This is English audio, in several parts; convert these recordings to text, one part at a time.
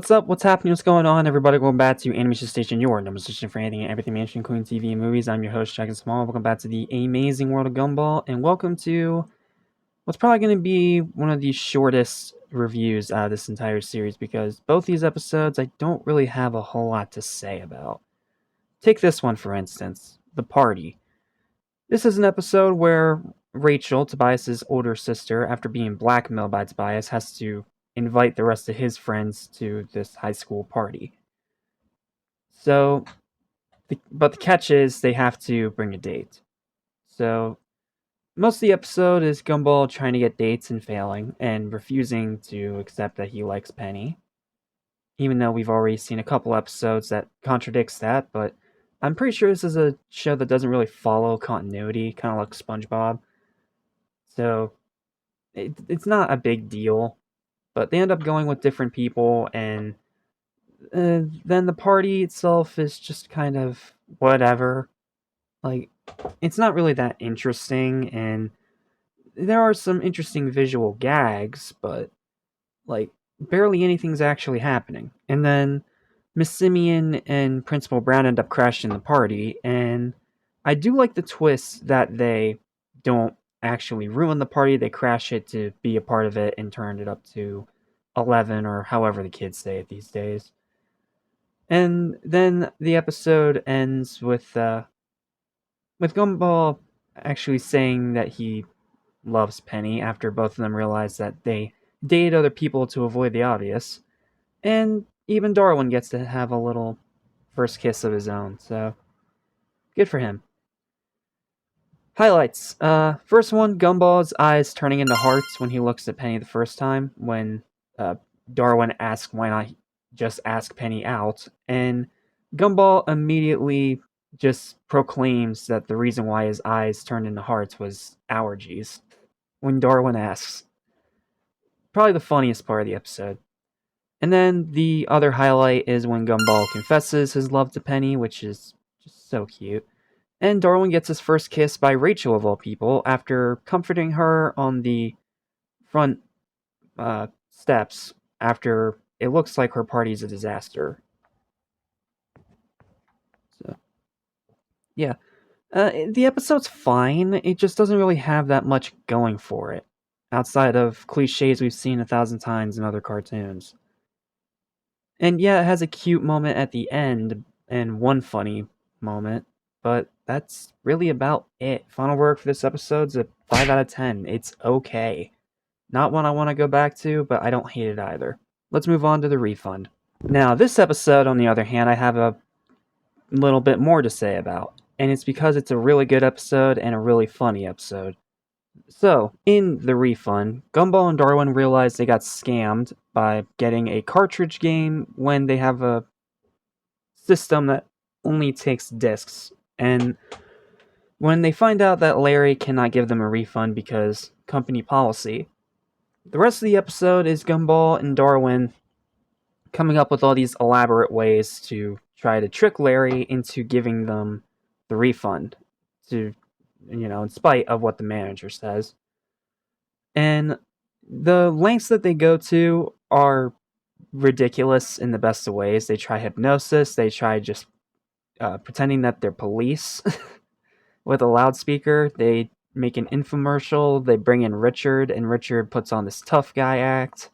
What's up? What's happening? What's going on? Everybody, welcome back to Animation Station, your number station for anything and everything animation, including TV and movies. I'm your host, Jack and Small. Welcome back to the A-MAY-Zing world of Gumball, and welcome to what's probably going to be one of the shortest reviews out of this entire series, because both these episodes I don't really have a whole lot to say about. Take this one, for instance, The Party. This is an episode where Rachel, Tobias's older sister, after being blackmailed by Tobias, has to invite the rest of his friends to this high school party. So, but the catch is they have to bring a date. So, most of the episode is Gumball trying to get dates and failing, and refusing to accept that he likes Penny. Even though we've already seen a couple episodes that contradicts that, but I'm pretty sure this is a show that doesn't really follow continuity, kind of like SpongeBob. So, it's not a big deal, but they end up going with different people, and then the party itself is just kind of whatever. Like, it's not really that interesting, and there are some interesting visual gags, but, like, barely anything's actually happening. And then Miss Simeon and Principal Brown end up crashing the party, and I do like the twist that they don't actually ruin the party, they crash it to be a part of it and turn it up to 11, or however the kids say it these days. And then the episode ends with Gumball actually saying that he loves Penny after both of them realize that they dated other people to avoid the obvious. And even Darwin gets to have a little first kiss of his own, so good for him. Highlights. First one, Gumball's eyes turning into hearts when he looks at Penny the first time, when Darwin asks why not just ask Penny out, and Gumball immediately just proclaims that the reason why his eyes turned into hearts was allergies when Darwin asks. Probably the funniest part of the episode. And then the other highlight is when Gumball confesses his love to Penny, which is just so cute. And Darwin gets his first kiss by Rachel, of all people, after comforting her on the front steps after it looks like her party's a disaster. So, yeah. The episode's fine. It just doesn't really have that much going for it, outside of cliches we've seen 1,000 times in other cartoons. And yeah, it has a cute moment at the end, and one funny moment, but that's really about it. Final word for this episode's a 5 out of 10. It's okay. Not one I want to go back to, but I don't hate it either. Let's move on to the refund. Now, this episode, on the other hand, I have a little bit more to say about, and it's because it's a really good episode and a really funny episode. So, in the refund, Gumball and Darwin realize they got scammed by getting a cartridge game when they have a system that only takes discs. And when they find out that Larry cannot give them a refund because company policy, the rest of the episode is Gumball and Darwin coming up with all these elaborate ways to try to trick Larry into giving them the refund, to, in spite of what the manager says. And the lengths that they go to are ridiculous in the best of ways. They try hypnosis, they try just pretending that they're police with a loudspeaker. They make an infomercial, they bring in Richard, and Richard puts on this tough guy act.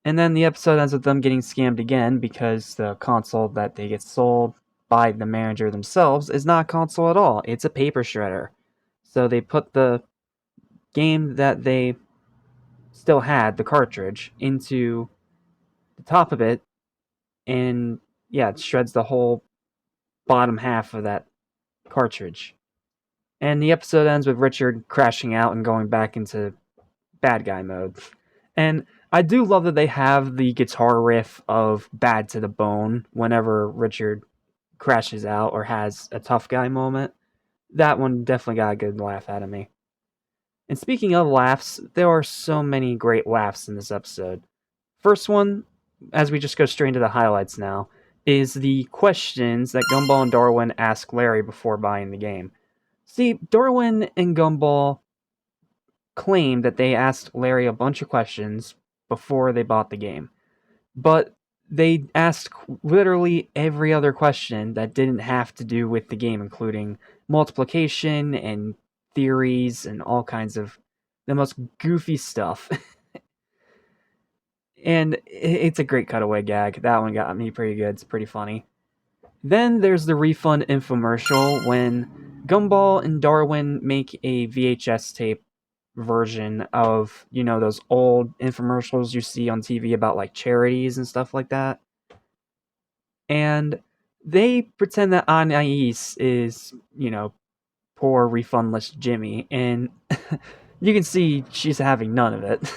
And then the episode ends with them getting scammed again because the console that they get sold by the manager themselves is not a console at all. It's a paper shredder. So they put the game that they still had, the cartridge, into the top of it, and yeah, it shreds the whole bottom half of that cartridge. And the episode ends with Richard crashing out and going back into bad guy mode. And I do love that they have the guitar riff of Bad to the Bone whenever Richard crashes out or has a tough guy moment. That one definitely got a good laugh out of me. And speaking of laughs, there are so many great laughs in this episode. First one, as we just go straight into the highlights now, is the questions that Gumball and Darwin ask Larry before buying the game. See, Darwin and Gumball claim that they asked Larry a bunch of questions before they bought the game. But they asked literally every other question that didn't have to do with the game, including multiplication and theories and all kinds of the most goofy stuff. And it's a great cutaway gag. That one got me pretty good. It's pretty funny. Then there's the Refund infomercial when Gumball and Darwin make a VHS tape version of, those old infomercials you see on TV about like charities and stuff like that. And they pretend that Anais is, poor refundless Jimmy, and you can see she's having none of it.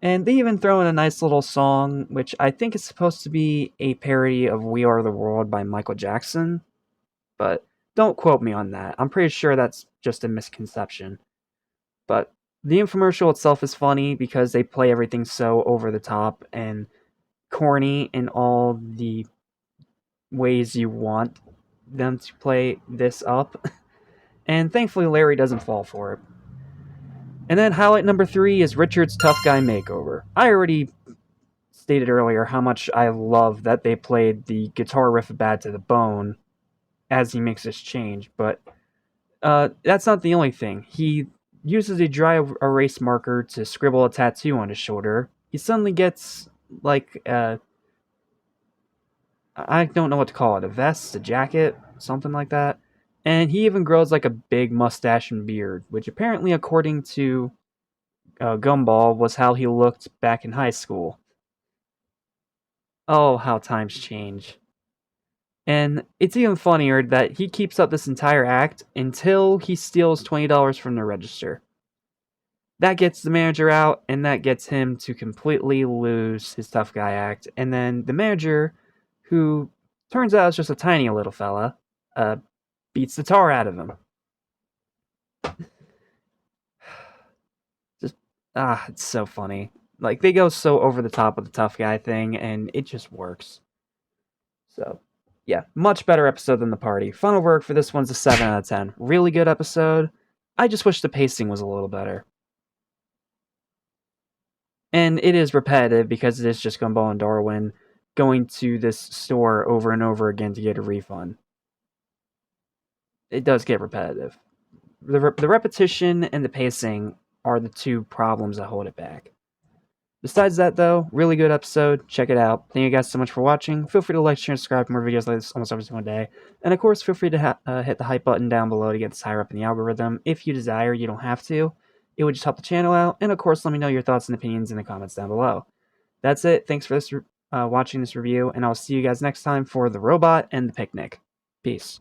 And they even throw in a nice little song, which I think is supposed to be a parody of We Are the World by Michael Jackson, but don't quote me on that. I'm pretty sure that's just a misconception. But the infomercial itself is funny because they play everything so over the top and corny in all the ways you want them to play this up. And thankfully, Larry doesn't fall for it. And then highlight number 3 is Richard's Tough Guy Makeover. I already stated earlier how much I love that they played the guitar riff Bad to the Bone as he makes this change, but that's not the only thing. He uses a dry erase marker to scribble a tattoo on his shoulder. He suddenly gets, like, I don't know what to call it, a vest, a jacket, something like that. And he even grows like a big mustache and beard, which apparently, according to Gumball, was how he looked back in high school. Oh, how times change. And it's even funnier that he keeps up this entire act until he steals $20 from the register. That gets the manager out, and that gets him to completely lose his tough guy act. And then the manager, who turns out is just a tiny little fella, beats the tar out of him. Just, it's so funny. Like, they go so over the top with the tough guy thing, and it just works. So, yeah, much better episode than the party. Final work for this one's a 7 out of 10. Really good episode. I just wish the pacing was a little better. And it is repetitive because it is just Gumball and Darwin going to this store over and over again to get a refund. It does get repetitive. The repetition and the pacing are the two problems that hold it back. Besides that, though, really good episode. Check it out. Thank you guys so much for watching. Feel free to like, share, and subscribe for more videos like this almost every single day. And of course, feel free to hit the hype button down below to get this higher up in the algorithm. If you desire, you don't have to. It would just help the channel out. And of course, let me know your thoughts and opinions in the comments down below. That's it. Thanks for this watching this review, and I'll see you guys next time for The Robot and the Picnic. Peace.